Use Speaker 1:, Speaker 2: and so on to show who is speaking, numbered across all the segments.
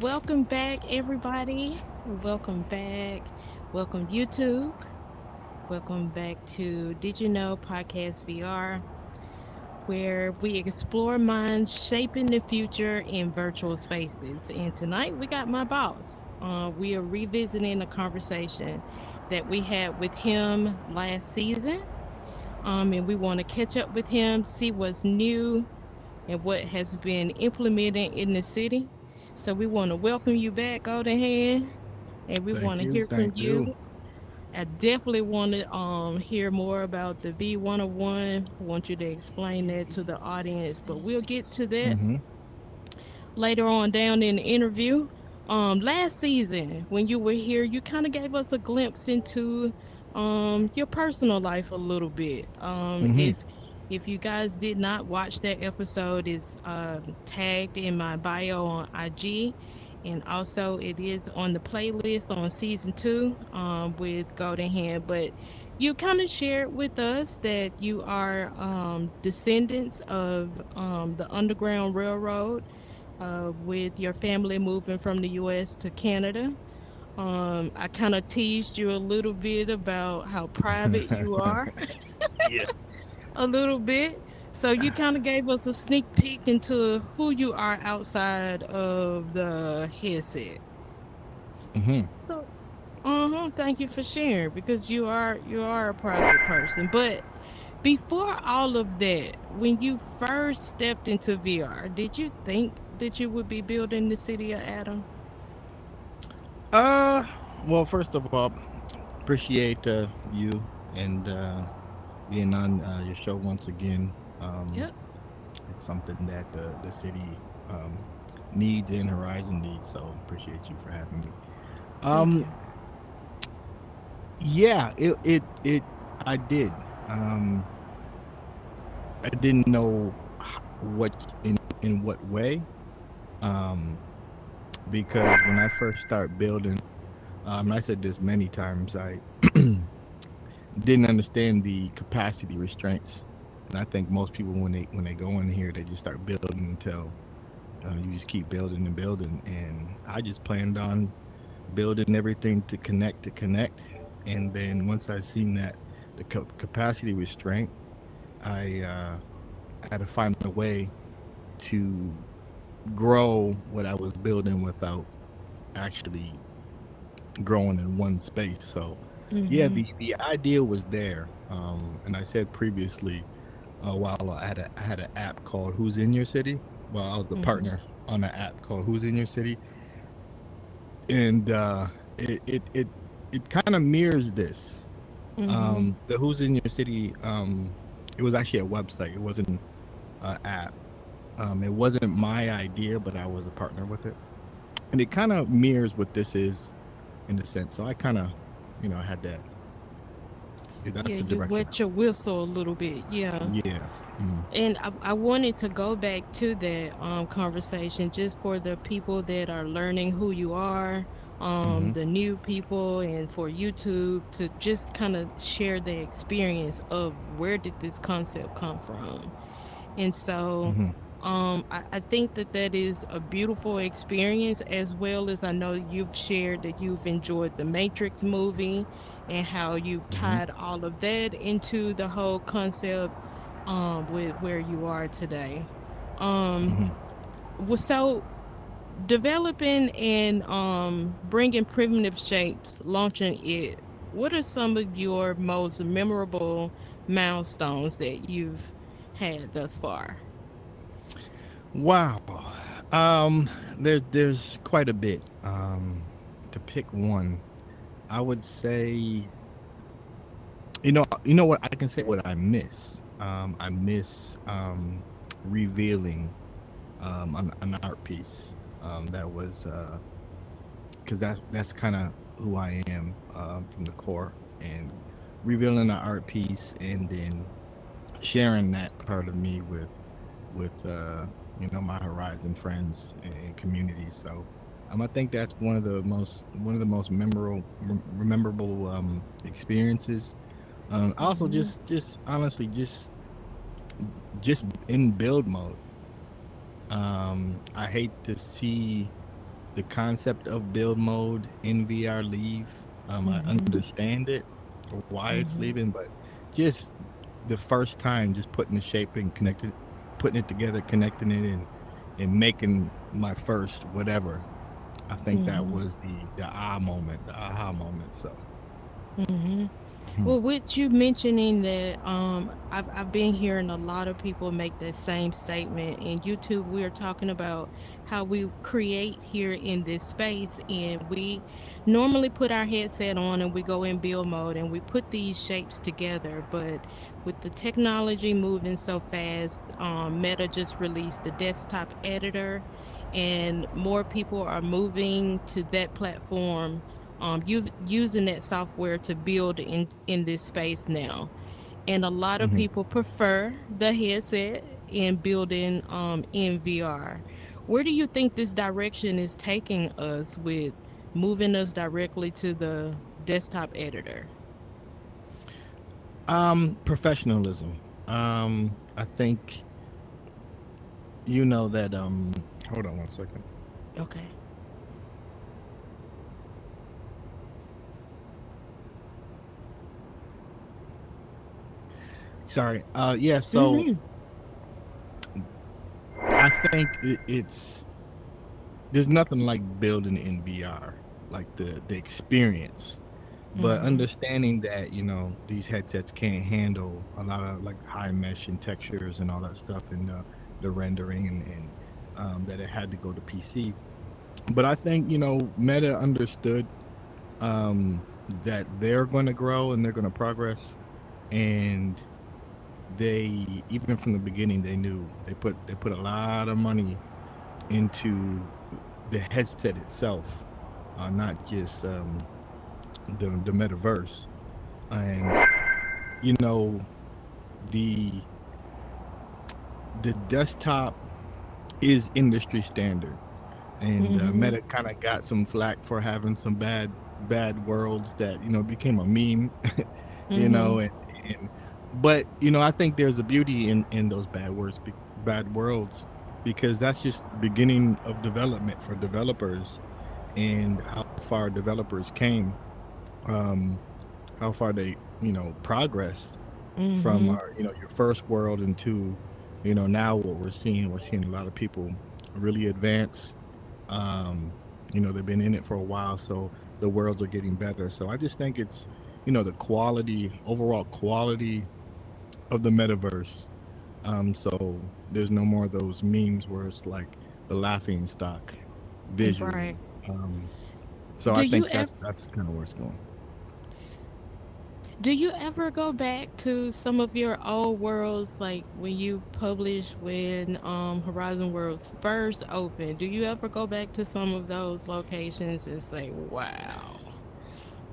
Speaker 1: welcome back, everybody. Welcome back. Welcome, YouTube. Welcome back to Did You Know Podcast VR, where we explore minds shaping the future in virtual spaces. And tonight we got my boss. We are revisiting a conversation that we had with him last season. And we want to catch up with him, see what's new, and what has been implemented in the city. So we want to welcome you back, Golden Hand, and we want
Speaker 2: Thank
Speaker 1: to
Speaker 2: you.
Speaker 1: hear from
Speaker 2: Thank
Speaker 1: you.
Speaker 2: you.
Speaker 1: I definitely want to hear more about the V101. I want you to explain that to the audience, but we'll get to that
Speaker 2: Hmm.
Speaker 1: later on down in the interview. Last season when you were here, you kind of gave us a glimpse into your personal life a little bit.
Speaker 2: Hmm.
Speaker 1: If you guys did not watch that episode, it's tagged in my bio on IG, and also it is on the playlist on season two with Golden Hand. But you kind of shared with us that you are descendants of the Underground Railroad with your family moving from the US to Canada. I kind of teased you a little bit about how private you are,
Speaker 2: Yeah.
Speaker 1: a little bit. So you kind of gave us a sneak peek into who you are outside of the headset.
Speaker 2: Hmm.
Speaker 1: So, thank you for sharing because you are a private person. But before all of that, when you first stepped into VR, did you think that you would be building the city of Atom?
Speaker 2: Uh, well, first of all, appreciate you and being on your show once again. Um,
Speaker 1: Yep.
Speaker 2: it's something that the city um, needs and Horizon needs. So appreciate you for having me.
Speaker 1: Thank
Speaker 2: Um,
Speaker 1: you.
Speaker 2: yeah, it I did. Um, I didn't know what in what way. Um, because when I first start building, I said this many times, I didn't understand the capacity restraints, and I think most people when they go in here, they just start building until you just keep building and building. And I just planned on building everything to connect, and then once I seen that the capacity restraint, I had to find a way to grow what I was building without actually growing in one space. So, yeah,
Speaker 1: Mm-hmm.
Speaker 2: the idea was there. And I said previously, while I had an app called Who's in Your City. Well, I was the
Speaker 1: Mm-hmm.
Speaker 2: partner on an app called Who's in Your City, and it kind of mirrors this.
Speaker 1: Mm-hmm.
Speaker 2: The Who's in Your City. It was actually a website. It wasn't an app. It wasn't my idea, but I was a partner with it, and it kind of mirrors what this is in a sense. So I kind of, had that. Yeah, that's
Speaker 1: Yeah,
Speaker 2: the
Speaker 1: you
Speaker 2: direction.
Speaker 1: wet your whistle a little bit. Yeah.
Speaker 2: Yeah. Mm.
Speaker 1: And I wanted to go back to that conversation just for the people that are learning who you are,
Speaker 2: Mhm.
Speaker 1: the new people, and for YouTube to just kind of share the experience of where did this concept come from. And so
Speaker 2: Mhm.
Speaker 1: I think that that is a beautiful experience, as well as I know you've shared that you've enjoyed the Matrix movie and how you've
Speaker 2: Mhm.
Speaker 1: tied all of that into the whole concept with where you are today. Um,
Speaker 2: Mhm.
Speaker 1: so developing and bringing primitive shapes, launching it. What are some of your most memorable milestones that you've had thus far?
Speaker 2: Wow. There's quite a bit. To pick one, I would say, you know what I can say what I miss. I miss revealing an art piece. That was because that's kind of who I am from the core, and revealing an art piece and then sharing that part of me with my Horizon friends and community. So I think that's one of the most memorable experiences. Also,
Speaker 1: Mm-hmm.
Speaker 2: just honestly, just in build mode. I hate to see. the concept of build mode in VR leave. I
Speaker 1: Mhm.
Speaker 2: understand it, why it's
Speaker 1: Mhm.
Speaker 2: leaving, but just the first time, just putting the shape and connecting, putting it together, connecting it, and making my first whatever. I think that
Speaker 1: Mhm.
Speaker 2: was the moment, the aha moment. So,
Speaker 1: Mhm.
Speaker 2: mhm,
Speaker 1: Well, with you mentioning that, I've been hearing a lot of people make that same statement. In YouTube, we are talking about how we create here in this space, and we normally put our headset on and we go in build mode and we put these shapes together. But with the technology moving so fast, Meta just released the desktop editor, and more people are moving to that platform, using that software to build in this space now. And a lot of
Speaker 2: mhm.
Speaker 1: people prefer the headset in building in VR. Where do you think this direction is taking us with moving us directly to the desktop editor?
Speaker 2: Professionalism. I think you know that. Hold on one second.
Speaker 1: Okay.
Speaker 2: Sorry. Yeah. So
Speaker 1: Mhm.
Speaker 2: I think it's there's nothing like building in VR, like the experience. But
Speaker 1: Mhm.
Speaker 2: understanding that, these headsets can't handle a lot of like high mesh and textures and all that stuff, and the rendering, and that it had to go to PC. But I think, Meta understood that they're going to grow and they're going to progress, and they, even from the beginning, they knew they put a lot of money into the headset itself, not just the metaverse. And you know the the desktop is industry standard, and
Speaker 1: Mhm.
Speaker 2: Meta kind of got some flack for having some bad worlds that became a meme. you know,
Speaker 1: Mhm.
Speaker 2: and, and but I think there's a beauty in those bad worlds, because that's just beginning of development for developers, and how far developers came, um, how far they progressed from
Speaker 1: Mhm.
Speaker 2: your first world into now what we're seeing a lot of people really advance. um they've been in it for a while, so the worlds are getting better. So I just think it's the overall quality of the metaverse. So there's no more of those memes where it's like the laughing stock
Speaker 1: Right.
Speaker 2: visually. So
Speaker 1: Do
Speaker 2: I
Speaker 1: you
Speaker 2: think
Speaker 1: ever
Speaker 2: that's kind of where it's going.
Speaker 1: Do you ever go back to some of your old worlds, like when you published when Horizon Worlds first opened? Do you ever go back to some of those locations and say, "Wow,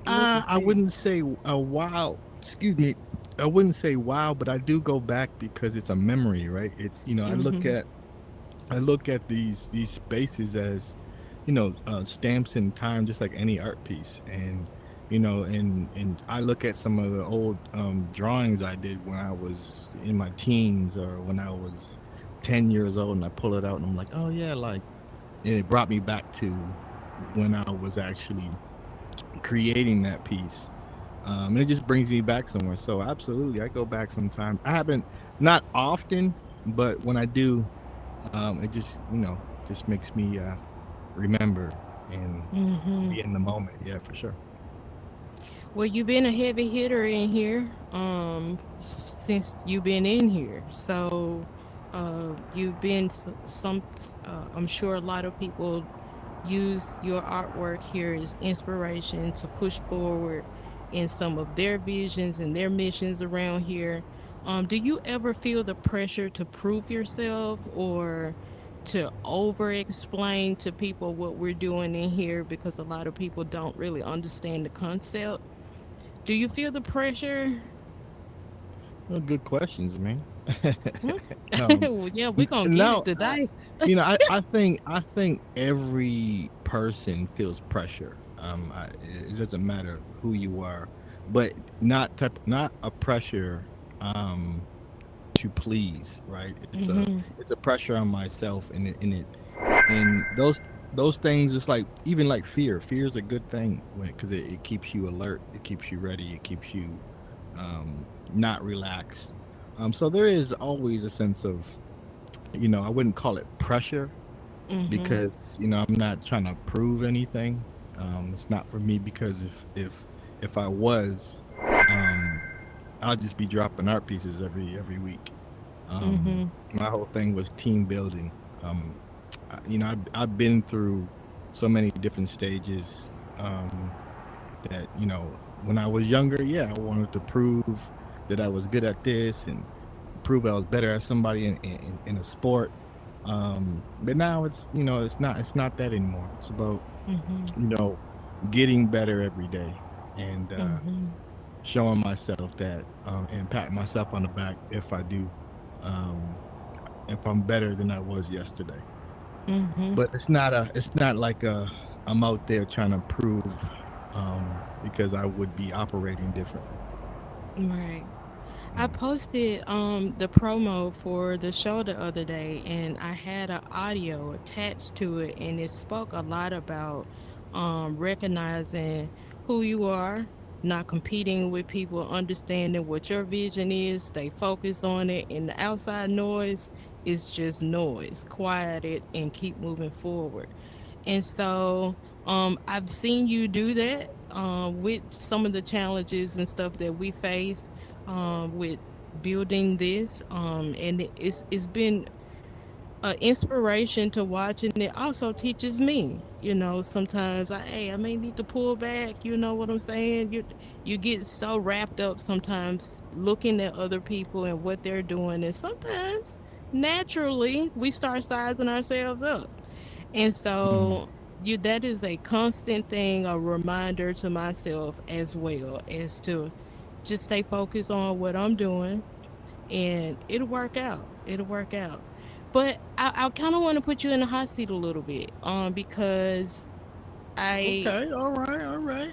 Speaker 1: look at
Speaker 2: I wouldn't
Speaker 1: this"?
Speaker 2: say a wow. Excuse me. I wouldn't say wow, but I do go back because it's a memory, right? It's
Speaker 1: Mhm.
Speaker 2: I look at these spaces as stamps in time, just like any art piece. And and I look at some of the old drawings I did when I was in my teens, or when I was 10 years old, and I pull it out and I'm like, oh yeah, like, and it brought me back to when I was actually creating that piece. And it just brings me back somewhere. So absolutely, I go back sometimes. I haven't, not often, but when I do, it just makes me remember and
Speaker 1: Mhm.
Speaker 2: be in the moment. Yeah, for sure.
Speaker 1: Well, you've been a heavy hitter in here, since you've been in here. So, you've been some. I'm sure a lot of people use your artwork here as inspiration to push forward in some of their visions and their missions around here. Do you ever feel the pressure to prove yourself or to over explain to people what we're doing in here, because a lot of people don't really understand the concept? Do you feel the pressure?
Speaker 2: Well, good questions, man.
Speaker 1: Hmm?
Speaker 2: um,
Speaker 1: Well, yeah, we're gonna get it
Speaker 2: no,
Speaker 1: today.
Speaker 2: I think every person feels pressure. It doesn't matter who you are, but not a pressure to please, right? It's a
Speaker 1: Hmm.
Speaker 2: it's a pressure on myself, and those. those things, it's like even like fear is a good thing because it keeps you alert, it keeps you ready, it keeps you not relaxed. So there is always a sense of, I wouldn't call it pressure
Speaker 1: Mhm.
Speaker 2: because I'm not trying to prove anything. It's not for me because if I was, um I'll just be dropping art pieces every week.
Speaker 1: Mhm.
Speaker 2: My whole thing was team building. I've been through so many different stages, that when I was younger, yeah, I wanted to prove that I was good at this and prove I was better at somebody in a sport. But now it's not that anymore. It's about
Speaker 1: Mhm.
Speaker 2: you know getting better every day and
Speaker 1: Mhm.
Speaker 2: showing myself that, and patting myself on the back if I do, um, if I'm better than I was yesterday.
Speaker 1: Mhm.
Speaker 2: But it's not like I'm out there trying to prove, because I would be operating differently.
Speaker 1: Right. I
Speaker 2: Mm.
Speaker 1: posted the promo for the show the other day, and I had an audio attached to it, and it spoke a lot about recognizing who you are, not competing with people, understanding what your vision is, stay focused on it, and the outside noise is just noise. Quiet it and keep moving forward. And so I've seen you do that with some of the challenges and stuff that we face with building this. And it's been an inspiration to watch, and it also teaches me. Sometimes I may need to pull back. You know what I'm saying? You get so wrapped up sometimes looking at other people and what they're doing, and sometimes naturally we start sizing ourselves up. And
Speaker 2: Mm.
Speaker 1: so that is a constant thing, a reminder to myself as well as to just stay focused on what I'm doing, and it'll work out. It'll work out. But I kind of want to put you in the hot seat a little bit, because I
Speaker 2: Okay, all right, all right.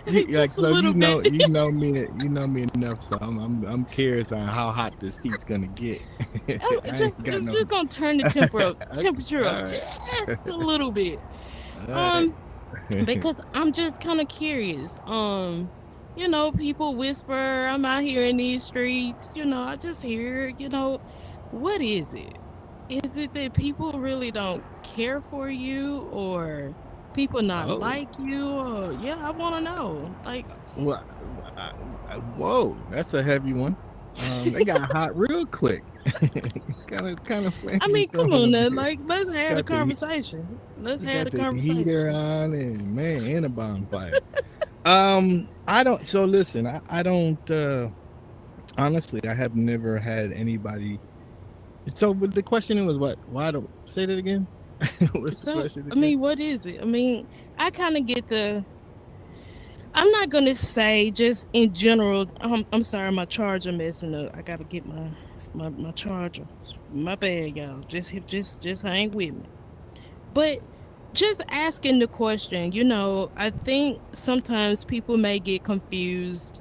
Speaker 2: Like
Speaker 1: just a
Speaker 2: so,
Speaker 1: little bit.
Speaker 2: you know me enough, so I'm curious on how hot the seat's gonna get. I ain't got
Speaker 1: I'm
Speaker 2: no.
Speaker 1: just gonna turn the
Speaker 2: Okay,
Speaker 1: temperature up
Speaker 2: all right,
Speaker 1: just a little bit.
Speaker 2: all right.
Speaker 1: Um, because I'm just kind of curious. People whisper, I'm out here in these streets, I just hear, what is it? Is it that people really don't care for you, or people not
Speaker 2: Oh,
Speaker 1: like you? Or yeah, I want to know. Like,
Speaker 2: well, whoa, that's a heavy one. They got hot real quick. Kind of
Speaker 1: I
Speaker 2: flaming
Speaker 1: mean, come
Speaker 2: throwing
Speaker 1: on
Speaker 2: over
Speaker 1: now,
Speaker 2: here.
Speaker 1: like let's have a
Speaker 2: Got the
Speaker 1: conversation. Let's
Speaker 2: you
Speaker 1: have
Speaker 2: got
Speaker 1: a
Speaker 2: the heater
Speaker 1: conversation.
Speaker 2: on and man, and a bonfire. I don't. So listen, I don't. Honestly, I have never had anybody. So, but the question was what? Why don't say that again? What's the
Speaker 1: So,
Speaker 2: question
Speaker 1: I
Speaker 2: again?
Speaker 1: mean, what is it? I mean, I kind of get I'm not gonna say just in general. I'm sorry, my charger messing up. I gotta get my charger. My bad, y'all. Just hang with me. But just asking the question, I think sometimes people may get confused,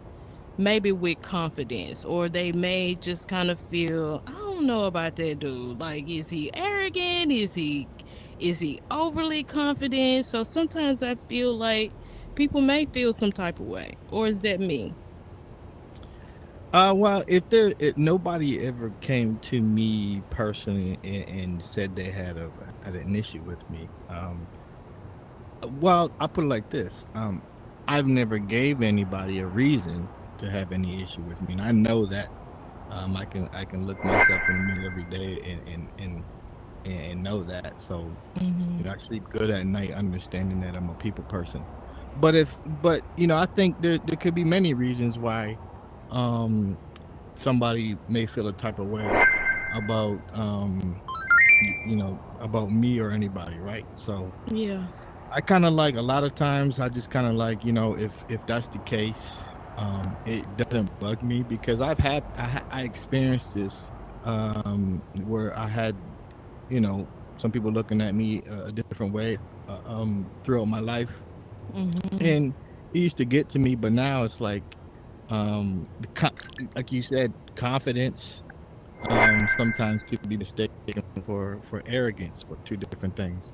Speaker 1: maybe with confidence, or they may just kind of feel, I don't know about that dude. Like, is he arrogant? Is he overly confident? So sometimes I feel like people may feel some type of way. Or is that me?
Speaker 2: Well, if nobody ever came to me personally and said they had an issue with me. Well, I put it like this. I've never gave anybody a reason to have any issue with me, and I know that. I can look myself in the mirror every day and know that. So,
Speaker 1: Mhm.
Speaker 2: I sleep good at night, understanding that I'm a people person. But I think there could be many reasons why, um, somebody may feel a type of way about, about me or anybody, right? So
Speaker 1: Yeah.
Speaker 2: I kind of like a lot of times I just kind of like, if that's the case, it doesn't bug me because I experienced this, where I had, some people looking at me a different way, throughout my life,
Speaker 1: Mhm.
Speaker 2: and it used to get to me, but now it's like, like you said, confidence. sometimes could be mistaken for arrogance, or two different things.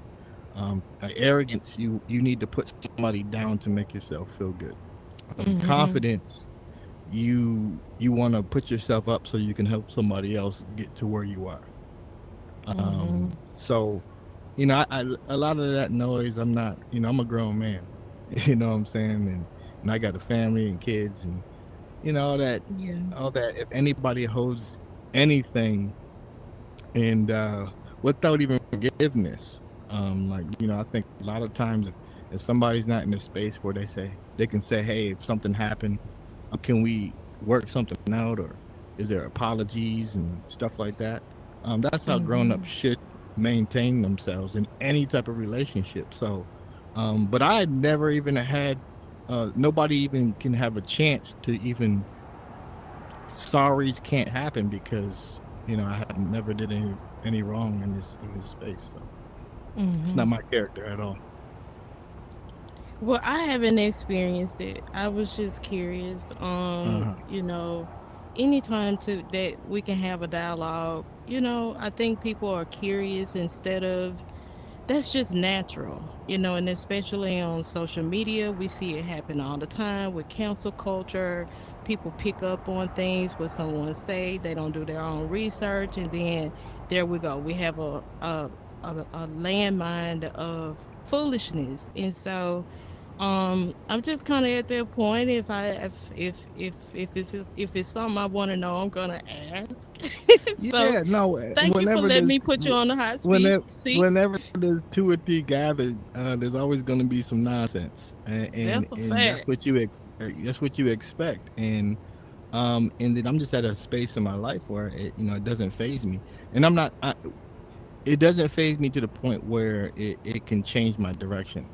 Speaker 2: Arrogance, you need to put somebody down to make yourself feel good.
Speaker 1: Mhm.
Speaker 2: Confidence, you want to put yourself up so you can help somebody else get to where you are.
Speaker 1: Mhm.
Speaker 2: So, I a lot of that noise. I'm not, I'm a grown man. You know what I'm saying, and I got a family and kids, and all that,
Speaker 1: Yeah.
Speaker 2: If anybody holds anything, and without even forgiveness, like, I think a lot of times, if somebody's not in a space where they can say, hey, if something happened, can we work something out, or is there apologies and stuff like that? That's how grown-ups
Speaker 1: Mhm.
Speaker 2: should maintain themselves in any type of relationship. So, but I never even had, nobody even can have a chance to even, sorries can't happen, because I have never did any wrong in this space. So it's not
Speaker 1: Mhm.
Speaker 2: my character at all.
Speaker 1: Well, I haven't experienced it. I was just curious.
Speaker 2: Uh-huh.
Speaker 1: Anytime to that we can have a dialogue, I think people are curious instead of that's just natural, and especially on social media, we see it happen all the time with cancel culture. People pick up on things what someone say, they don't do their own research, and then there we go. We have a landmine of foolishness. And so I'm just kind of at that point. If it's something I want to know, I'm gonna ask. So
Speaker 2: Yeah, no.
Speaker 1: thank you for letting me put you on the hot seat.
Speaker 2: Whenever there's two or three gathered, there's always going to be some nonsense,
Speaker 1: That's a
Speaker 2: and
Speaker 1: fact.
Speaker 2: that's what you expect. And then I'm just at a space in my life where it doesn't phase me, and it doesn't phase me to the point where it can change my direction.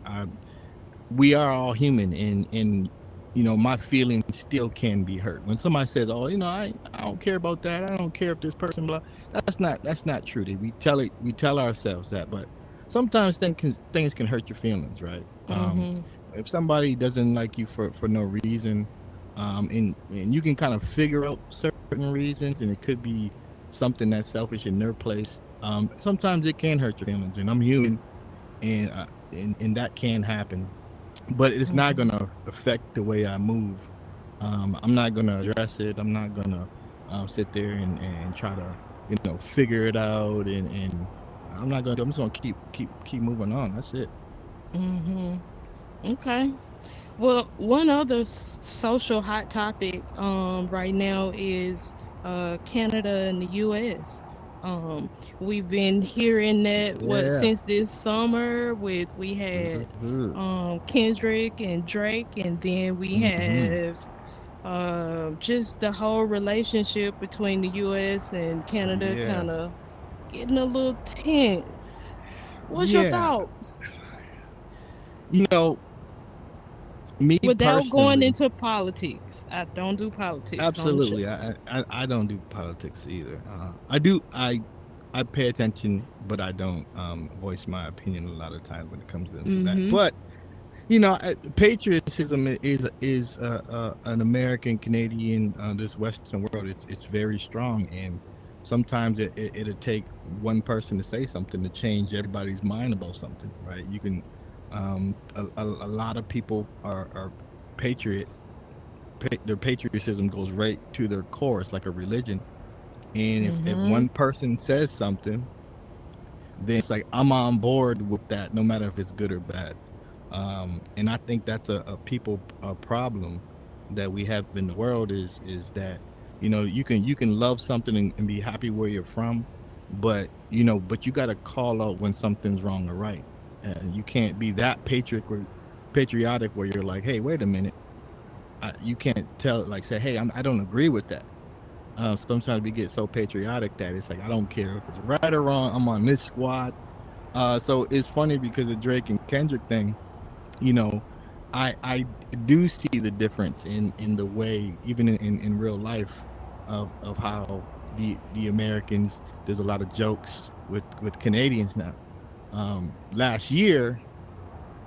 Speaker 2: We are all human, and my feelings still can be hurt when somebody says, oh, I don't care about that, I don't care if this person blah. That's not true. We tell ourselves that, but sometimes things can hurt your feelings, right?
Speaker 1: Mm-hmm.
Speaker 2: If somebody doesn't like you for no reason, and you can kind of figure out certain reasons, and it could be something that's selfish in their place. Sometimes it can hurt your feelings, and I'm human, and that can happen, but it's not
Speaker 1: Mm-hmm.
Speaker 2: going to affect the way I move. I'm not going to address it. I'm not going to sit there and try to figure it out, and I'm not going to. I'm just going to keep moving on. That's it.
Speaker 1: Mm-hmm. Okay. Well, one other social hot topic right now is Canada and the US. Um we've been hearing that what
Speaker 2: Yeah.
Speaker 1: since this summer with we had Kendrick and Drake, and then we
Speaker 2: Mm-hmm.
Speaker 1: have just the whole relationship between the US and Canada
Speaker 2: Yeah.
Speaker 1: kind of getting a little tense. What's your
Speaker 2: Yeah.
Speaker 1: thoughts?
Speaker 2: You know, me
Speaker 1: Without going
Speaker 2: personally,
Speaker 1: into politics. I don't do politics on the show.
Speaker 2: absolutely. I don't do politics either. I pay attention, but I don't voice my opinion a lot of times when it comes into that.
Speaker 1: Mm-hmm.
Speaker 2: But patriotism is an American Canadian, this Western world. It's very strong, and sometimes it'll take one person to say something to change everybody's mind about something, right? You can, a lot of people are patriot. Their patriotism goes right to their core. It's like a religion, and if
Speaker 1: Mm-hmm.
Speaker 2: one person says something, then it's like I'm on board with that, no matter if it's good or bad. And I think that's a people problem that we have in the world, is that you can love something and be happy where you're from, but you got to call out when something's wrong or right, and you can't be that patriotic where you're like, hey, wait a minute, you can't tell, like, say, hey, I don't agree with that. Sometimes we get so patriotic that it's like, I don't care if it's right or wrong. I'm on this squad. So it's funny because the Drake and Kendrick thing, you know, I do see the difference in the way, even in real life, of how the Americans, there's a lot of jokes with Canadians now. Last year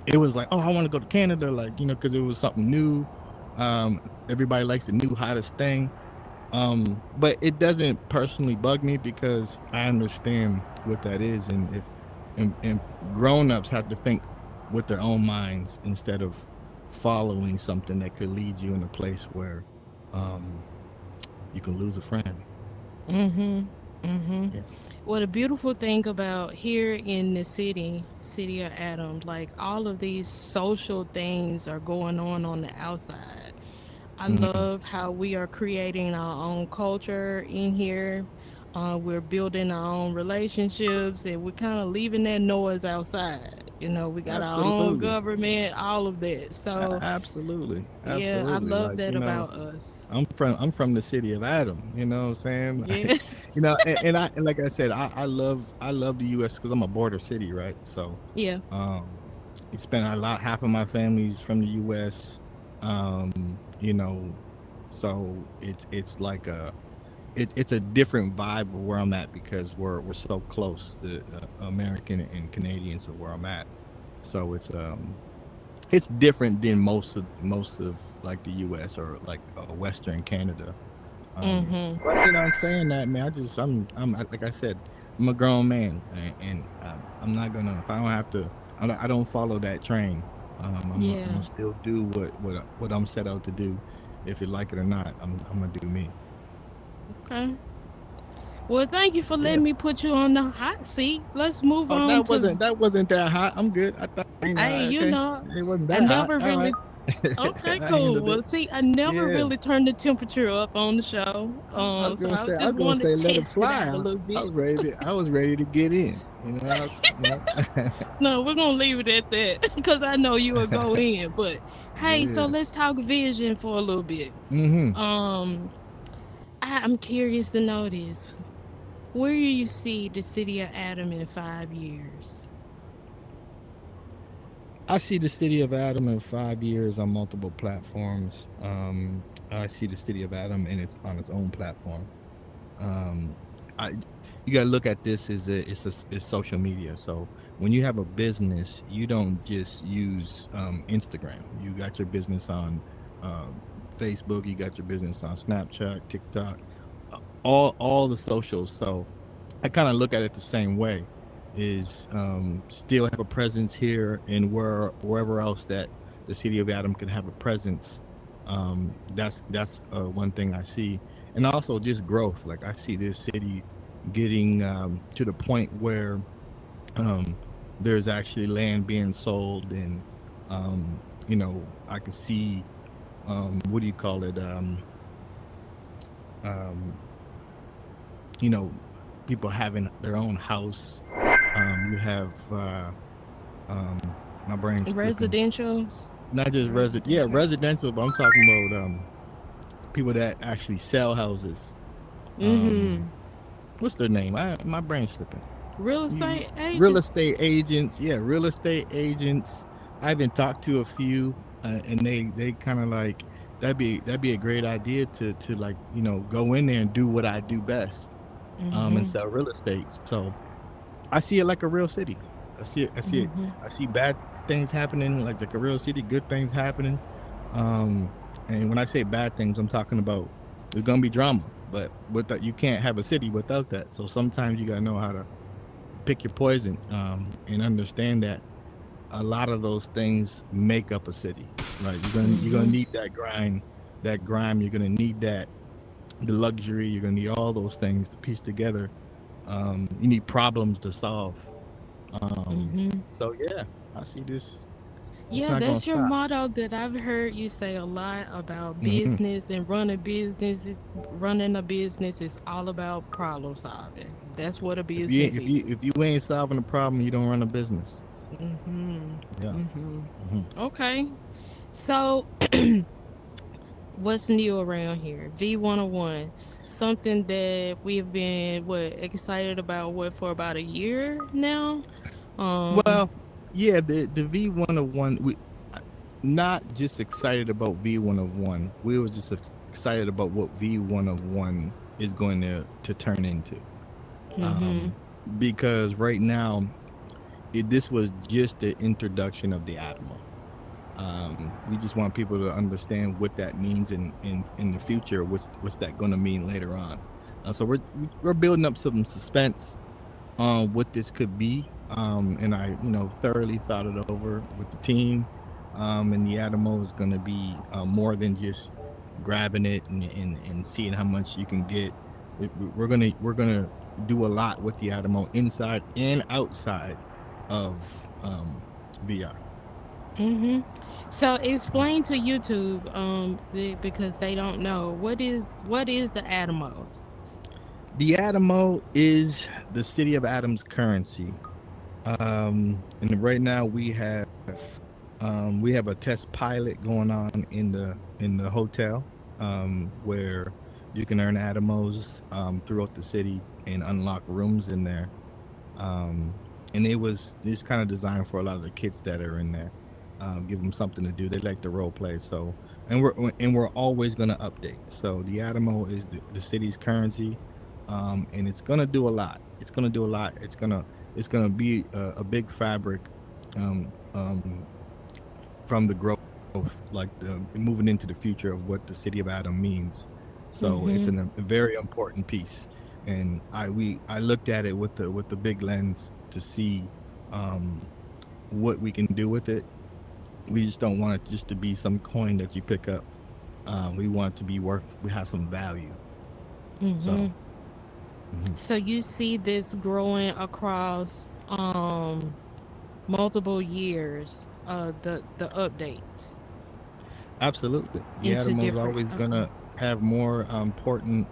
Speaker 2: it was like, oh, I want to go to Canada, like, because it was something new. Everybody likes the new hottest thing. But it doesn't personally bug me because I understand what that is, and if and grown-ups have to think with their own minds instead of following something that could lead you in a place where um you can lose a friend.
Speaker 1: Mm-hmm. Mm-hmm.
Speaker 2: Yeah.
Speaker 1: Well, the beautiful thing about here in the city of Atom, like all of these social things are going on the outside. I
Speaker 2: Hmm.
Speaker 1: love how we are creating our own culture in here. We're building our own relationships and we're kind of leaving that noise outside. You know, we got our own
Speaker 2: Absolutely.
Speaker 1: government, all of that. So,
Speaker 2: Absolutely.
Speaker 1: yeah, I
Speaker 2: Absolutely.
Speaker 1: love
Speaker 2: Like,
Speaker 1: that about us.
Speaker 2: I'm from the city of Adam, you know what I'm saying?
Speaker 1: Yeah.
Speaker 2: And like I said, I love the US because I'm a border city, right? So
Speaker 1: Yeah.
Speaker 2: um you spend a lot half of my family's from the US. You know, so it's like it's a different vibe of where I'm at because we're so close. The American and Canadians are where I'm at. So it's different than most of like the US or like Western Canada.
Speaker 1: Mm-hmm.
Speaker 2: But I'm saying that, man, I'm like I said, I'm a grown man, and I'm not gonna if I don't have to, I don't follow that train. I'm
Speaker 1: Yeah.
Speaker 2: gonna still do what I'm set out to do, if you like it or not. I'm gonna do me.
Speaker 1: Okay. Well, thank you for
Speaker 2: Yeah.
Speaker 1: letting me put you on the hot seat. Let's move
Speaker 2: Oh,
Speaker 1: on to,
Speaker 2: that wasn't that hot. I'm good. I thought
Speaker 1: hey, you
Speaker 2: okay,
Speaker 1: know,
Speaker 2: it wasn't
Speaker 1: I
Speaker 2: that hot.
Speaker 1: never
Speaker 2: All right,
Speaker 1: really, okay,
Speaker 2: I
Speaker 1: cool.
Speaker 2: handled
Speaker 1: Well,
Speaker 2: it.
Speaker 1: see, I never
Speaker 2: Yeah.
Speaker 1: really turned the temperature up on the show. So I
Speaker 2: I
Speaker 1: just
Speaker 2: was gonna
Speaker 1: want
Speaker 2: say
Speaker 1: to
Speaker 2: let it
Speaker 1: test it
Speaker 2: fly.
Speaker 1: out a little
Speaker 2: I
Speaker 1: bit.
Speaker 2: was ready to get in.
Speaker 1: No, we're gonna leave it at that because I know you will go in. But hey, so
Speaker 2: Yeah.
Speaker 1: let's talk vision for a little bit.
Speaker 2: Mm-hmm.
Speaker 1: Um, I'm curious to know this. Where do you see the city of Adam in 5 years?
Speaker 2: I see the city of Adam in 5 years on multiple platforms. I see the city of Adam and it's on its own platform. um I You got to look at this as it's social media. So when you have a business, you don't just use Instagram. You got your business on Facebook, you got your business on Snapchat, TikTok, all the socials. So I kind of look at it the same way, is still have a presence here and wherever else that the city of Adam can have a presence. That's one thing I see. And also just growth. Like I see this city getting to the point where um, there's actually land being sold, and I could see what do you call it? Um, you know, people having their own house. You have my brain's slipping.
Speaker 1: Residentials?
Speaker 2: Not just yeah,
Speaker 1: Residential?
Speaker 2: residential, but I'm talking about people that actually sell houses. Um,
Speaker 1: Mm-hmm.
Speaker 2: what's their name? My brain's slipping.
Speaker 1: Real
Speaker 2: You,
Speaker 1: estate
Speaker 2: real
Speaker 1: agents?
Speaker 2: estate agents, yeah, real estate agents. I've been talked to a few, and they kind of like that'd be a great idea to like go in there and do what I do best, and
Speaker 1: Mm-hmm.
Speaker 2: sell real estate. So I see it like a real city. I see it. I see it.
Speaker 1: Mm-hmm.
Speaker 2: I see bad things happening, like a real city. Good things happening. Um, and when I say bad things, I'm talking about there's gonna be drama, but with that, you can't have a city without that. So sometimes you gotta know how to pick your poison, and understand that a lot of those things make up a city. Right? You're gonna
Speaker 1: Mm-hmm.
Speaker 2: need that grind, that grime. You're gonna need that the luxury. You're gonna need all those things to piece together. You need problems to solve.
Speaker 1: Mm-hmm.
Speaker 2: So yeah, I see this. It's
Speaker 1: Yeah,
Speaker 2: not gonna
Speaker 1: that's your
Speaker 2: stop.
Speaker 1: motto that I've heard you say a lot about
Speaker 2: Hmm.
Speaker 1: business and running business. Running a business is all about problem solving. That's what a
Speaker 2: If you
Speaker 1: business
Speaker 2: if you
Speaker 1: is.
Speaker 2: if you ain't solving a problem, you don't run a business.
Speaker 1: Mm-hmm.
Speaker 2: Yeah.
Speaker 1: Mm-hmm.
Speaker 2: Hmm.
Speaker 1: Okay. So what's new around here? V101. Something that we've been excited about for about a year now. Um
Speaker 2: Well, yeah, the V101. We not just excited about V101. We was just excited about what V101 is going to turn into.
Speaker 1: mhm.
Speaker 2: Um, because right now, this was just the introduction of the Atemo. We just want people to understand what that means in the future. What's that going to mean later on? So we're building up some suspense on what this could be. And I, thoroughly thought it over with the team. And the Atemo is going to be more than just grabbing it and seeing how much you can get. We're gonna do a lot with the Atemo inside and outside of VR.
Speaker 1: Mm-hmm. So explain to YouTube, because they don't know what is the Atemos.
Speaker 2: The Atemo is the City of Atem's currency. And right now we have a test pilot going on in the hotel, where you can earn Atemos throughout the city and unlock rooms in there. Um, and it's kind of designed for a lot of the kids that are in there. Give them something to do. They like to role play. So, and we're always going to update. So the Atemo is the city's currency, and it's going to do a lot. It's going to do a lot. It's gonna be a big fabric, um, um, from the growth, like the moving into the future of what the city of Adam means. So it's
Speaker 1: Mm-hmm.
Speaker 2: a very important piece, and I looked at it with the big lens to see um, what we can do with it. We just don't want it just to be some coin that you pick up. We want it to be worth. We have some value. So.
Speaker 1: Mm-hmm.
Speaker 2: Mhm.
Speaker 1: So you see this growing across multiple years, the updates
Speaker 2: Absolutely. The
Speaker 1: into
Speaker 2: Atamo is
Speaker 1: different.
Speaker 2: always
Speaker 1: Okay.
Speaker 2: gonna have more important.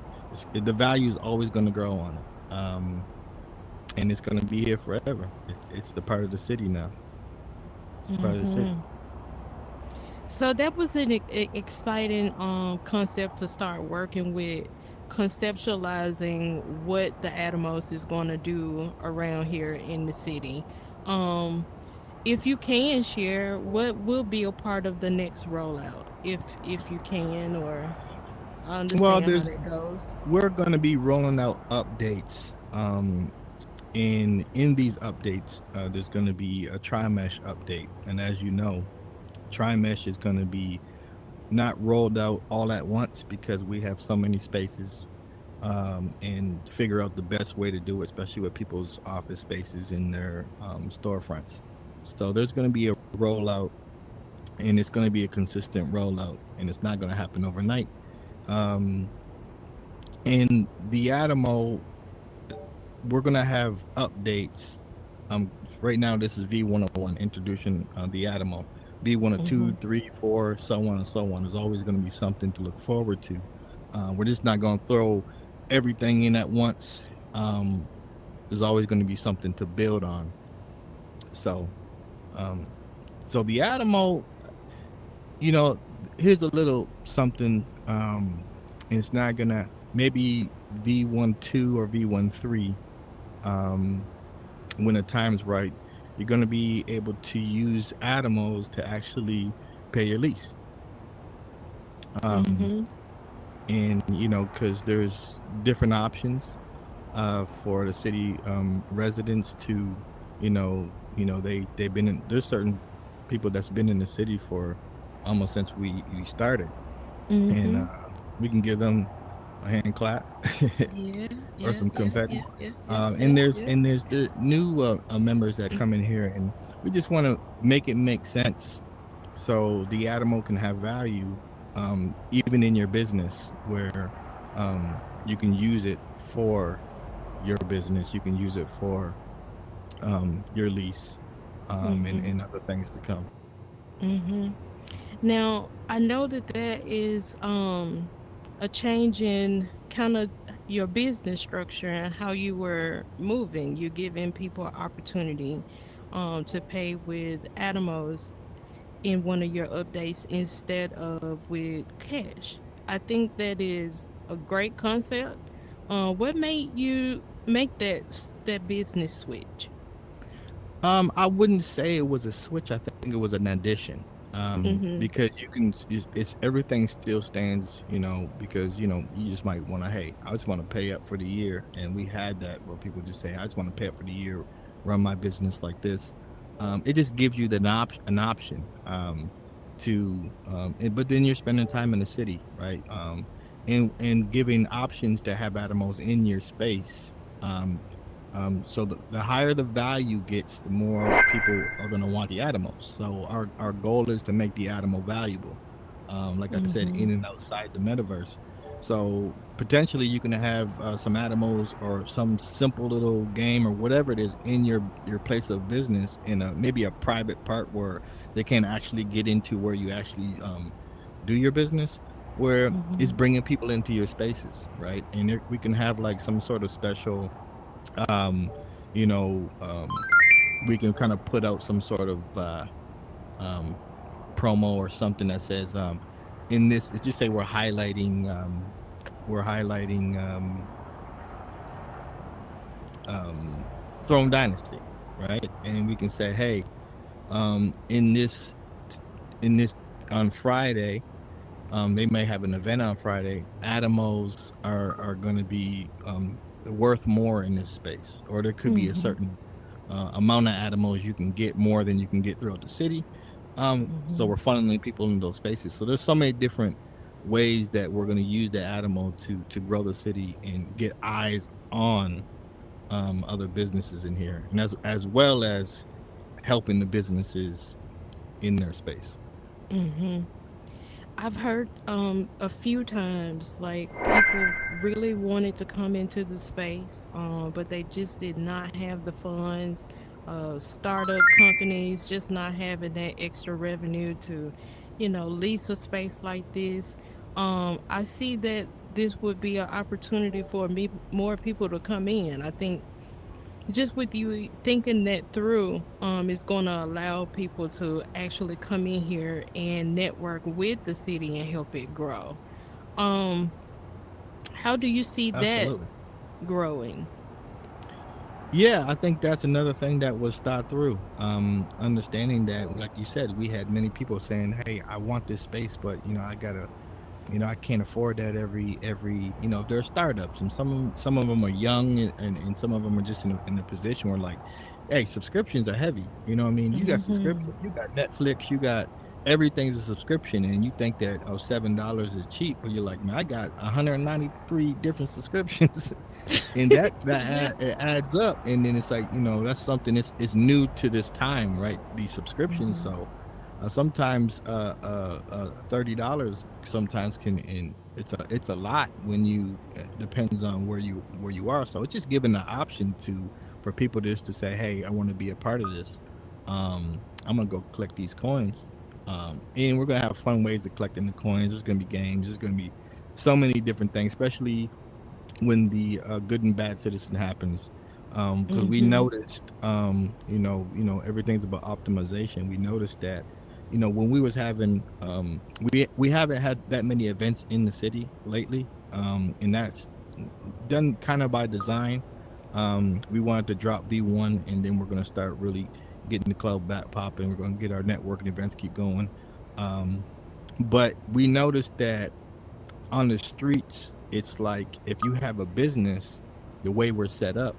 Speaker 2: The value is always gonna grow on it, and it's gonna be here forever. It's the part of the city now. It's part of the city.
Speaker 1: Mm-hmm. So that was an exciting concept to start working with, conceptualizing what the Atomos is going to do around here in the city. Um, if you can share, what will be a part of the next rollout, if you can, or I
Speaker 2: Well,
Speaker 1: understand how
Speaker 2: there's
Speaker 1: that goes.
Speaker 2: we're gonna be rolling out updates. In these updates, there's gonna be a tri-mesh update, and as you know, tri-mesh is gonna be not rolled out all at once because we have so many spaces, and figure out the best way to do it, especially with people's office spaces in their storefronts. So there's going to be a rollout, and it's going to be a consistent rollout, and it's not going to happen overnight. Um, and the Atamo, we're going to have updates. Um, right now, this is V101 introduction the Atamo. V102,
Speaker 1: Mm-hmm.
Speaker 2: 3, 4, so on and so on. There's always going to be something to look forward to. We're just not going to throw everything in at once. Um, there's always going to be something to build on. So, um, so the Atamo, you know, here's a little something. It's not gonna maybe V12 or V13. Um, when the time's right, you're gonna be able to use Atamos to actually pay your lease. Um,
Speaker 1: Mm-hmm.
Speaker 2: and because there's different options for the city residents to, they've been in. There's certain people that's been in the city for almost since we started, and
Speaker 1: Mm-hmm.
Speaker 2: we can give them a hand clap
Speaker 1: Yeah,
Speaker 2: or
Speaker 1: yeah,
Speaker 2: some
Speaker 1: yeah,
Speaker 2: confetti.
Speaker 1: yeah, yeah, yeah,
Speaker 2: And
Speaker 1: yeah,
Speaker 2: there's
Speaker 1: yeah.
Speaker 2: and there's the new members that come in here, and we just want to make it make sense so the Atamo can have value, even in your business, where you can use it for your business. You can use it for your lease,
Speaker 1: Mm-hmm.
Speaker 2: and other things to come.
Speaker 1: Mm-hmm. Now, I know that there is a change in kind of your business structure and how you were moving. You're giving people opportunity to pay with Atomos in one of your updates instead of with cash. I think that is a great concept. What made you make that business switch?
Speaker 2: I wouldn't say it was a switch. I think it was an addition.
Speaker 1: Mm-hmm.
Speaker 2: Because you can, it's everything still stands, because you just might want to, hey, I just want to pay up for the year, and we had that where people just say, I just want to pay up for the year, run my business like this. It just gives you an option. to but then you're spending time in the city, right? And giving options to have Atomos in your space. So the higher the value gets, the more people are going to want the Atomos. So our goal is to make the Atomo valuable, like I said,
Speaker 1: Mm-hmm.
Speaker 2: in and outside the metaverse. So potentially you can have some Atomos or some simple little game or whatever it is in your place of business in a maybe a private part where they can't actually get into where you actually do your business, where it's
Speaker 1: Mm-hmm.
Speaker 2: bringing people into your spaces, right? And we can have like some sort of special, um, you know, we can kind of put out some sort of um, promo or something that says in this, just say we're highlighting um, Throne Dynasty, right? And we can say, hey, in this on Friday, they may have an event on Friday. Atomos are going to be worth more in this space, or there could be a
Speaker 1: Mm-hmm.
Speaker 2: certain amount of Atomos you can get more than you can get throughout the city. So
Speaker 1: Mm-hmm.
Speaker 2: we're funneling people in those spaces. So there's so many different ways that we're going to use the Atomo to grow the city and get eyes on other businesses in here, and as well as helping the businesses in their space.
Speaker 1: Mm-hmm. I've heard a few times like people really wanted to come into the space, but they just did not have the funds. Startup companies just not having that extra revenue to, lease a space like this. I see that this would be an opportunity for me more people to come in. I think just with you thinking that through is going to allow people to actually come in here and network with the city and help it grow. um how do you see that
Speaker 2: Absolutely.
Speaker 1: growing?
Speaker 2: Yeah, I think that's another thing that was thought through. Understanding that, like you said, we had many people saying, "Hey, I want this space, but I gotta, I can't afford that every. There are startups, and some of them are young, and some of them are just in a position where like, hey, subscriptions are heavy. You know what I mean? You got
Speaker 1: Mm-hmm.
Speaker 2: subscription, you got Netflix, you got everything's a subscription, and you think that $7 is cheap, but you're like, man, I got 193 different subscriptions. And
Speaker 1: Yeah.
Speaker 2: it adds up, and then it's like, that's something, it's new to this time, right? These subscriptions.
Speaker 1: Mm-hmm.
Speaker 2: So sometimes $30 sometimes can, and it's a lot when you depends on where you are. So it's just giving the option to for people just to say, hey, I want to be a part of this. I'm gonna go collect these coins, and we're gonna have fun ways of collecting the coins. There's gonna be games, there's gonna be so many different things, especially when the good and bad citizen happens, because we
Speaker 1: Mm-hmm.
Speaker 2: noticed, everything's about optimization. We noticed that, when we was having, we haven't had that many events in the city lately, and that's done kind of by design. We wanted to drop V1, and then we're going to start really getting the club back popping. We're going to get our networking events keep going. um, but we noticed that on the streets, it's like if you have a business, the way we're set up,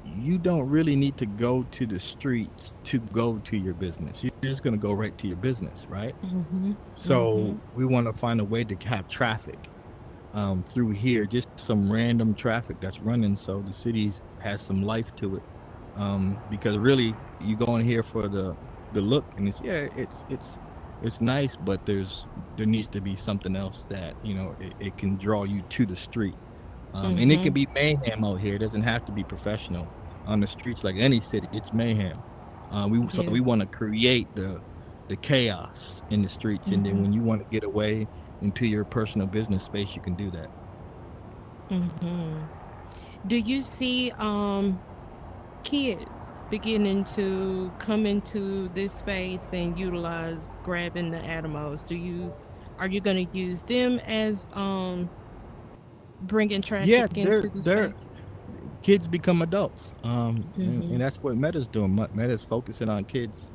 Speaker 2: you don't really need to go to the streets to go to your business. You're just going to go right to your business, right?
Speaker 1: Mm-hmm. Mm-hmm.
Speaker 2: So we want to find a way to have traffic through here, just some random traffic that's running, so the cities has some life to it. Because really, you go in here for the look, and it's nice, but there needs to be something else that it can draw you to the street. And it can
Speaker 1: Mm-hmm.
Speaker 2: be mayhem out here. It doesn't have to be professional on the streets like any city. It's mayhem. We
Speaker 1: Yeah.
Speaker 2: want to create the chaos in the streets, and then
Speaker 1: Mm-hmm.
Speaker 2: when you want to get away into your personal business space, you can do that.
Speaker 1: Mm-hmm. Do you see kids beginning to come into this space and utilize grabbing the Atomos? Are you going to use them as bringing
Speaker 2: Yeah,
Speaker 1: traffic into the
Speaker 2: they're
Speaker 1: space?
Speaker 2: kids become adults, and
Speaker 1: Mhm.
Speaker 2: that's what Meta's doing. Meta's focusing on kids,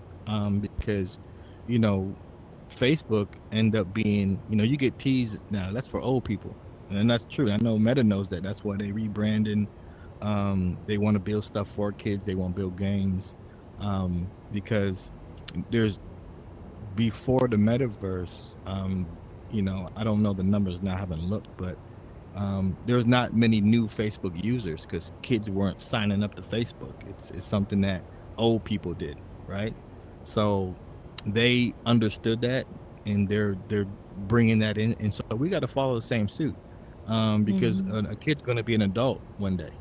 Speaker 2: because you know Facebook end up being, you get teased now. That's for old people, and that's true. I know Meta knows that. That's why they rebranding. They want to build stuff for kids. They want to build games, because there's before the metaverse, I don't know the numbers now, I haven't looked, but there's not many new Facebook users because kids weren't signing up to Facebook. It's something that old people did, right? So they understood that, and they're bringing that in, and so we got to follow the same suit, because
Speaker 1: Mhm.
Speaker 2: a kid's going to be an adult one day,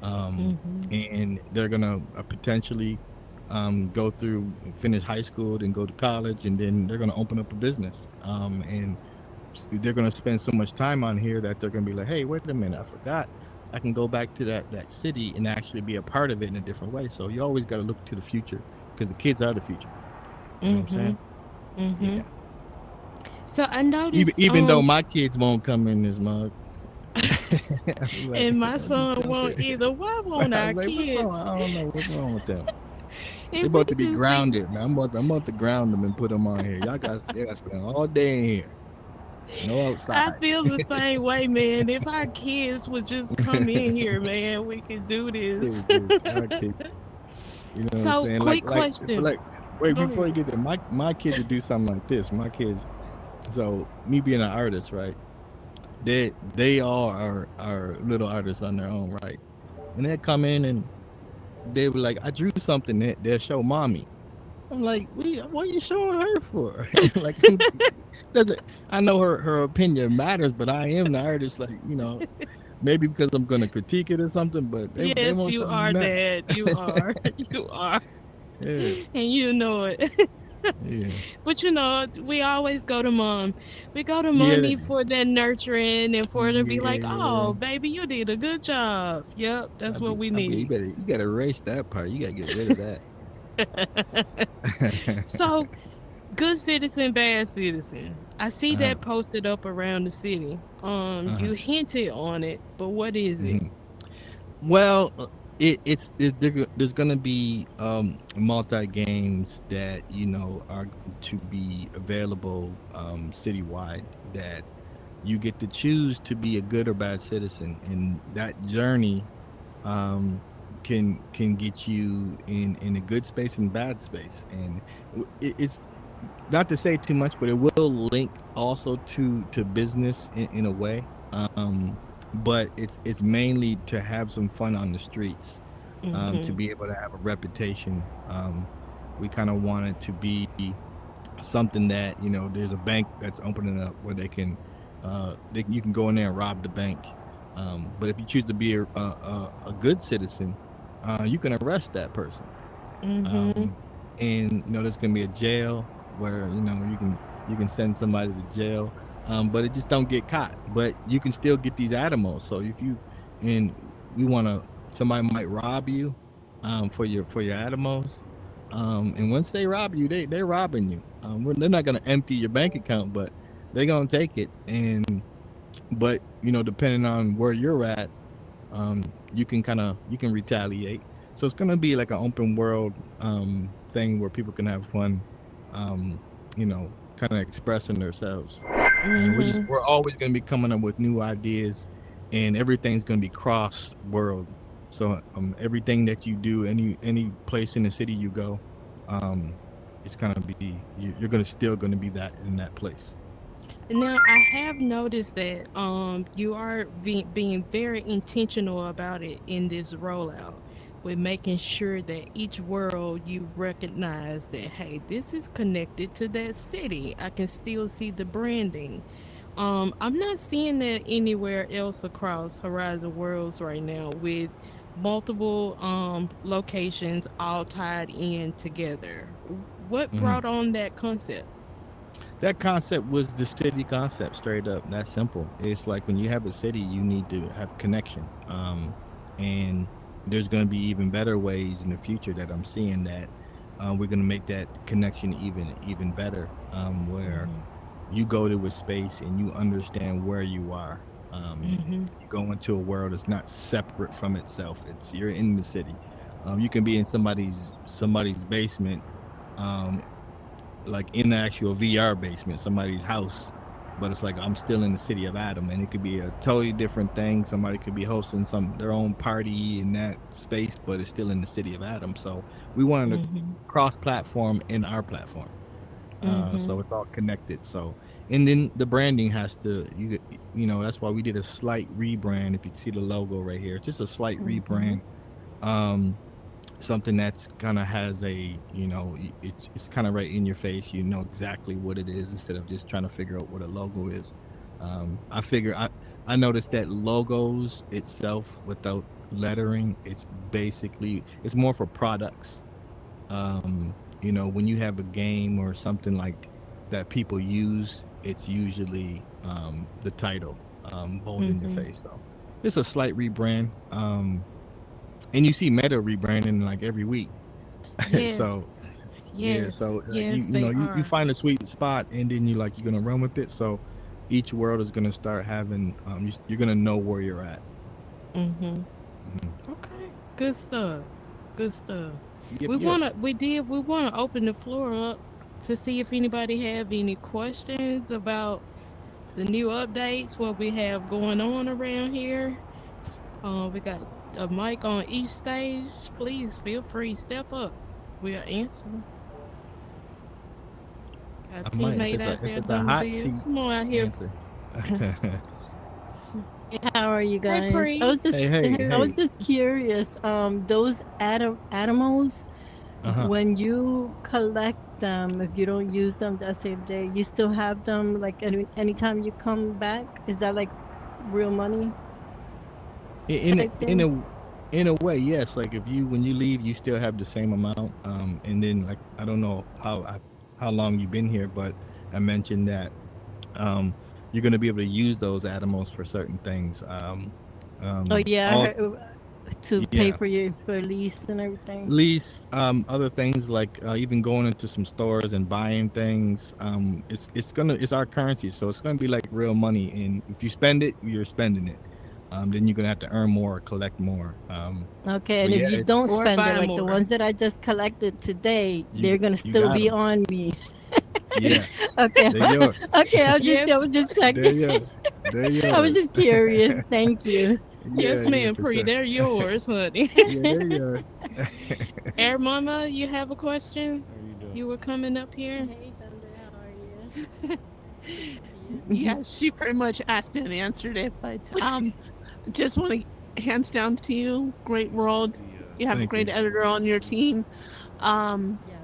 Speaker 1: Mhm.
Speaker 2: and they're gonna potentially go through, finish high school, then go to college, and then they're gonna open up a business, and they're gonna spend so much time on here that they're gonna be like, hey, wait a minute, I forgot I can go back to that city and actually be a part of it in a different way. So you always got to look to the future because the kids are the future. You know what I'm saying?
Speaker 1: Mhm. Mhm.
Speaker 2: Yeah.
Speaker 1: So I
Speaker 2: Even
Speaker 1: noticed
Speaker 2: even though my kids won't come in this mug, I'll be like,
Speaker 1: and my
Speaker 2: I'll be
Speaker 1: son won't
Speaker 2: jumping.
Speaker 1: either. Why won't
Speaker 2: I
Speaker 1: our
Speaker 2: was like, what's wrong?
Speaker 1: kids?
Speaker 2: I don't know what's wrong with them. They
Speaker 1: If we
Speaker 2: about to be
Speaker 1: just be
Speaker 2: grounded, man. I'm about to ground them and put them on here. They got to spend all day in here. No
Speaker 1: I
Speaker 2: outside.
Speaker 1: feel the same way, man. If our kids would just come in here, man, we could do this.
Speaker 2: Kids is our kids. You know what I'm
Speaker 1: So,
Speaker 2: saying?
Speaker 1: quick
Speaker 2: But
Speaker 1: question.
Speaker 2: wait,
Speaker 1: Go
Speaker 2: before
Speaker 1: ahead.
Speaker 2: you get there, my kids would do something like this. My kids, so me being an artist, right? They all are little artists on their own, right? And they come in and they were like, I drew something that they'll show mommy. I'm like, what are you showing her for? Like, doesn't I know her opinion matters, but I am the artist. Like, maybe because I'm gonna critique it or something, but they
Speaker 1: Yes,
Speaker 2: won't
Speaker 1: you
Speaker 2: show me
Speaker 1: are,
Speaker 2: nothing.
Speaker 1: Dad. You are. You are.
Speaker 2: Yeah,
Speaker 1: And you know it.
Speaker 2: yeah,
Speaker 1: But we always go to mom. We go to
Speaker 2: yeah,
Speaker 1: mommy for that nurturing and for her to be like,
Speaker 2: yeah.
Speaker 1: oh, baby, you did a good job. Yep, that's what we
Speaker 2: You
Speaker 1: need.
Speaker 2: gotta erase that part. You gotta get rid of that.
Speaker 1: So, good citizen, bad citizen. I see
Speaker 2: uh-huh,
Speaker 1: that posted up around the city.
Speaker 2: uh-huh.
Speaker 1: You hinted on it, but what is it?
Speaker 2: hmm Well, there's gonna be multi games that are going to be available citywide, that you get to choose to be a good or bad citizen, and that journey um, can get you in a good space and bad space, and it's not to say too much, but it will link also to business in a way. But it's mainly to have some fun on the streets, to
Speaker 1: Mm-hmm.
Speaker 2: be able to have a reputation. We kind of want it to be something that there's a bank that's opening up where you can go in there and rob the bank. But if you choose to be a good citizen, you can arrest that person,
Speaker 1: Mm-hmm.
Speaker 2: um, and there's gonna be a jail where you can send somebody to jail, but it just don't get caught. But you can still get these Atemos. So if you and we want to, somebody might rob you, for your Atemos, and once they rob you, they're robbing you. They're not gonna empty your bank account, but they're gonna take it. And but depending on where you're at, you can retaliate. So it's gonna be like an open world thing where people can have fun, um, kind of expressing themselves. And
Speaker 1: Mm-hmm.
Speaker 2: we're always gonna be coming up with new ideas, and everything's gonna be cross world. So everything that you do, any place in the city you go, um, it's gonna be you're gonna still gonna be that in that place.
Speaker 1: Now, I have noticed that you are being very intentional about it in this rollout, with making sure that each world you recognize that, hey, this is connected to that city. I can still see the branding. I'm not seeing that anywhere else across Horizon Worlds right now, with multiple locations all tied in together. What
Speaker 2: Mhm.
Speaker 1: brought on that concept?
Speaker 2: That concept was the city concept, straight up. That's simple. It's like when you have a city, you need to have connection. And there's going to be even better ways in the future that I'm seeing that we're going to make that connection even better. Where
Speaker 1: Mm-hmm.
Speaker 2: you go to a space and you understand where you are.
Speaker 1: Mm-hmm.
Speaker 2: You go into a world that's not separate from itself. You're in the city. You can be in somebody's basement, um, like in the actual VR basement, somebody's house, but it's like I'm still in the city of Atem, and it could be a totally different thing. Somebody could be hosting their own party in that space, but it's still in the city of Atem. So we wanted to
Speaker 1: Mm-hmm.
Speaker 2: cross platform in our platform.
Speaker 1: Mm-hmm.
Speaker 2: So it's all connected. So and then the branding has to that's why we did a slight rebrand. If you see the logo right here, it's just a slight
Speaker 1: Mm-hmm.
Speaker 2: rebrand. Um, Something that's kind of has a it's kind of right in your face. You know exactly what it is instead of just trying to figure out what a logo is. I noticed that logos itself without lettering, it's more for products. When you have a game or something like that people use, it's usually the title bold in your
Speaker 1: Mm-hmm.
Speaker 2: face. So it's a slight rebrand. And you see Meta rebranding like every week.
Speaker 1: Yes.
Speaker 2: So yeah,
Speaker 1: Yes.
Speaker 2: so
Speaker 1: Yes, they
Speaker 2: you
Speaker 1: are.
Speaker 2: find a sweet spot, and then you're gonna run with it. So each world is gonna start having you're gonna know where you're at.
Speaker 1: Mm-hmm.
Speaker 2: Mhm.
Speaker 1: Okay. Good stuff. Good stuff.
Speaker 2: Yep, yep.
Speaker 1: We wanna open the floor up to see if anybody have any questions about the new updates, what we have going on around here. We got a mic on each stage. Please feel free, step up. We'll answer. Got a
Speaker 2: I might
Speaker 1: teammate out
Speaker 2: if
Speaker 1: there
Speaker 2: it's a
Speaker 1: done the
Speaker 2: hot
Speaker 1: bill.
Speaker 2: seat
Speaker 1: Come on out here.
Speaker 2: answer.
Speaker 3: Hey, how are you
Speaker 1: Hey,
Speaker 3: guys? I
Speaker 1: Pre.
Speaker 3: was just
Speaker 2: Hey, hey,
Speaker 3: I was
Speaker 2: hey.
Speaker 3: just curious. Those Atemos,
Speaker 2: Uh-huh.
Speaker 3: when you collect them, if you don't use them that same day, you still have them like anytime you come back? Is that like real money
Speaker 2: In
Speaker 3: type
Speaker 2: in
Speaker 3: thing?
Speaker 2: a in a way, yes. Like if you when you leave, you still have the same amount. And then like I don't know how long you've been here, but I mentioned that um you're gonna be able to use those Atomos for certain things.
Speaker 3: Oh yeah, I
Speaker 2: All
Speaker 3: heard, to pay
Speaker 2: yeah.
Speaker 3: for your for lease and everything.
Speaker 2: Least other things like even going into some stores and buying things. It's our currency, so it's gonna be like real money. And if you spend it, you're spending it. Then you're gonna have to earn more, collect more.
Speaker 3: Okay,
Speaker 2: But
Speaker 3: and if
Speaker 2: yeah,
Speaker 3: you don't
Speaker 1: Or
Speaker 3: spend it,
Speaker 1: buy
Speaker 3: like the
Speaker 1: more.
Speaker 3: ones that I just collected today,
Speaker 2: you
Speaker 3: they're gonna
Speaker 2: you
Speaker 3: still
Speaker 2: got
Speaker 3: be
Speaker 2: them.
Speaker 3: on me.
Speaker 2: Yeah,
Speaker 3: Okay.
Speaker 2: they're yours.
Speaker 3: Okay, I
Speaker 1: Yes,
Speaker 3: was just
Speaker 2: They're
Speaker 3: checking.
Speaker 2: yours. They're
Speaker 3: I was
Speaker 2: yours.
Speaker 3: just curious. Thank you.
Speaker 2: Yeah,
Speaker 1: yes,
Speaker 2: yeah,
Speaker 1: ma'am,
Speaker 2: for
Speaker 1: Pre.
Speaker 2: sure.
Speaker 1: They're yours, honey.
Speaker 2: Yeah, they're yours.
Speaker 1: Air Mama, you have a question?
Speaker 4: How are you doing?
Speaker 1: You were coming up here.
Speaker 3: Hey, Thunder, how are you? Good to see you.
Speaker 5: Yeah, she pretty much asked and answered it, but just want to hands down to you. Great
Speaker 4: You said
Speaker 5: world.
Speaker 4: the
Speaker 5: You have a
Speaker 2: Thank
Speaker 5: great
Speaker 2: you.
Speaker 5: editor
Speaker 4: special
Speaker 5: on your
Speaker 4: recipes.
Speaker 5: team. Um,
Speaker 3: Yes.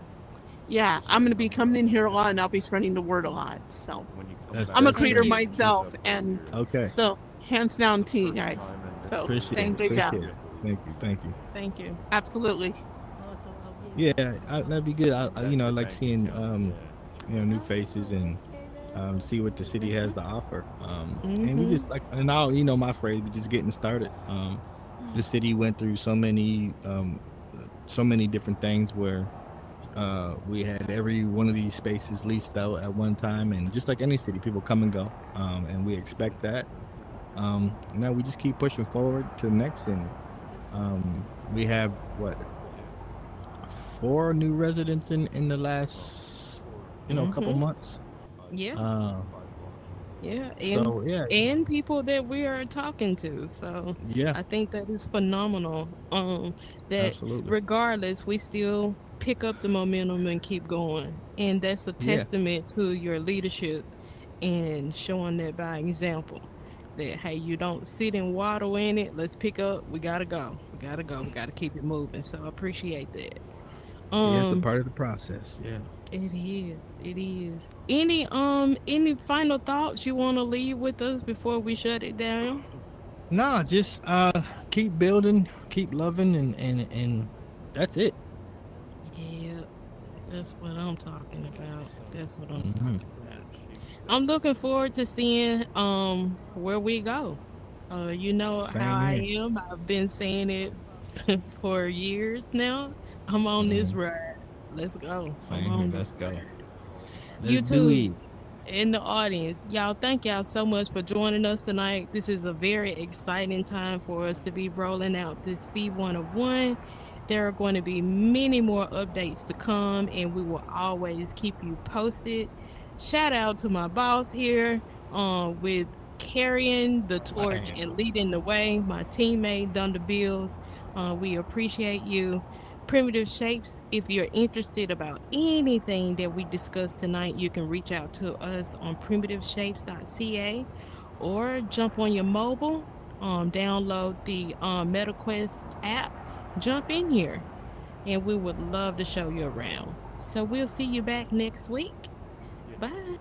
Speaker 5: yeah,
Speaker 4: Just
Speaker 5: I'm
Speaker 4: gotta
Speaker 5: going to be
Speaker 4: come
Speaker 5: coming in
Speaker 4: around
Speaker 5: here a lot,
Speaker 4: and
Speaker 5: and I'll be spreading the word a lot. So
Speaker 4: when you come
Speaker 2: That's
Speaker 5: I'm a
Speaker 4: back,
Speaker 2: that's
Speaker 5: creator
Speaker 3: Thank
Speaker 2: great.
Speaker 3: you.
Speaker 4: use
Speaker 5: myself,
Speaker 4: up all
Speaker 5: and
Speaker 4: your
Speaker 2: Okay.
Speaker 5: so hands
Speaker 4: for
Speaker 5: down
Speaker 4: the
Speaker 5: to you
Speaker 4: first
Speaker 5: guys.
Speaker 4: time, and
Speaker 5: So
Speaker 4: for
Speaker 2: Appreciate
Speaker 5: thank
Speaker 2: it.
Speaker 5: great
Speaker 4: reorders,
Speaker 5: job.
Speaker 2: Appreciate
Speaker 4: you
Speaker 2: it.
Speaker 4: have to leave
Speaker 2: Thank
Speaker 4: them
Speaker 2: you.
Speaker 4: here.
Speaker 2: Thank you.
Speaker 1: Thank you.
Speaker 5: Absolutely.
Speaker 3: Oh, so I'll give you
Speaker 2: Yeah, that'd be good.
Speaker 4: That's
Speaker 2: I
Speaker 4: your
Speaker 2: like
Speaker 4: bank
Speaker 2: seeing
Speaker 4: account. Yeah, that's your
Speaker 2: new
Speaker 4: bank account.
Speaker 2: faces
Speaker 3: Oh,
Speaker 2: and
Speaker 3: okay, that's so
Speaker 2: see what the
Speaker 3: cool.
Speaker 2: city has to offer. And we
Speaker 1: Mm-hmm.
Speaker 2: just like, and now my phrase, we're just getting started. The city went through so many different things where we had every one of these spaces leased out at one time, and just like any city, people come and go, and we expect that. Now we just keep pushing forward to the next, and we have what four new residents in the last couple
Speaker 1: Mm-hmm.
Speaker 2: months.
Speaker 1: Yeah.
Speaker 2: Uh,
Speaker 1: Yeah.
Speaker 2: so yeah,
Speaker 1: And people that we are talking to. So
Speaker 2: yeah,
Speaker 1: I think that is phenomenal. That
Speaker 2: absolutely,
Speaker 1: regardless, we still pick up the momentum and keep going. And that's a
Speaker 2: yeah,
Speaker 1: testament to your leadership and showing that by example. That hey, you don't sit and waddle in it. Let's pick up. We gotta go. We gotta go. We gotta keep it moving. So I appreciate that.
Speaker 2: yeah. It's a
Speaker 1: Um,
Speaker 2: part of the process. Yeah.
Speaker 1: it is. It is. Any final thoughts you want to leave with us before we shut it down?
Speaker 2: Nah, just keep building, keep loving, and that's it.
Speaker 1: Yeah, that's what I'm talking about. That's what I'm
Speaker 2: Hmm.
Speaker 1: talking about. I'm looking forward to seeing where we go. You know how
Speaker 2: Same
Speaker 1: I
Speaker 2: here.
Speaker 1: am. I've been saying it for years now. I'm on this
Speaker 2: Hmm.
Speaker 1: ride. Let's go. I'm
Speaker 2: Same here.
Speaker 1: on
Speaker 2: Let's
Speaker 1: this
Speaker 2: go.
Speaker 1: ride.
Speaker 2: Let's do
Speaker 1: YouTube
Speaker 2: it.
Speaker 1: in the audience, y'all, thank y'all so much for joining us tonight. This is a very exciting time for us to be rolling out this V101. There are going to be many more updates to come, and we will always keep you posted. Shout out to my boss here, with carrying the torch
Speaker 2: Bam.
Speaker 1: and leading the way. My teammate Dunder Bills, we appreciate you. Primitive Shapes. If you're interested about anything that we discussed tonight, you can reach out to us on primitiveshapes.ca or jump on your mobile, download the MetaQuest app, jump in here, and we would love to show you around. So we'll see you back next week.
Speaker 2: Yeah.
Speaker 1: Bye.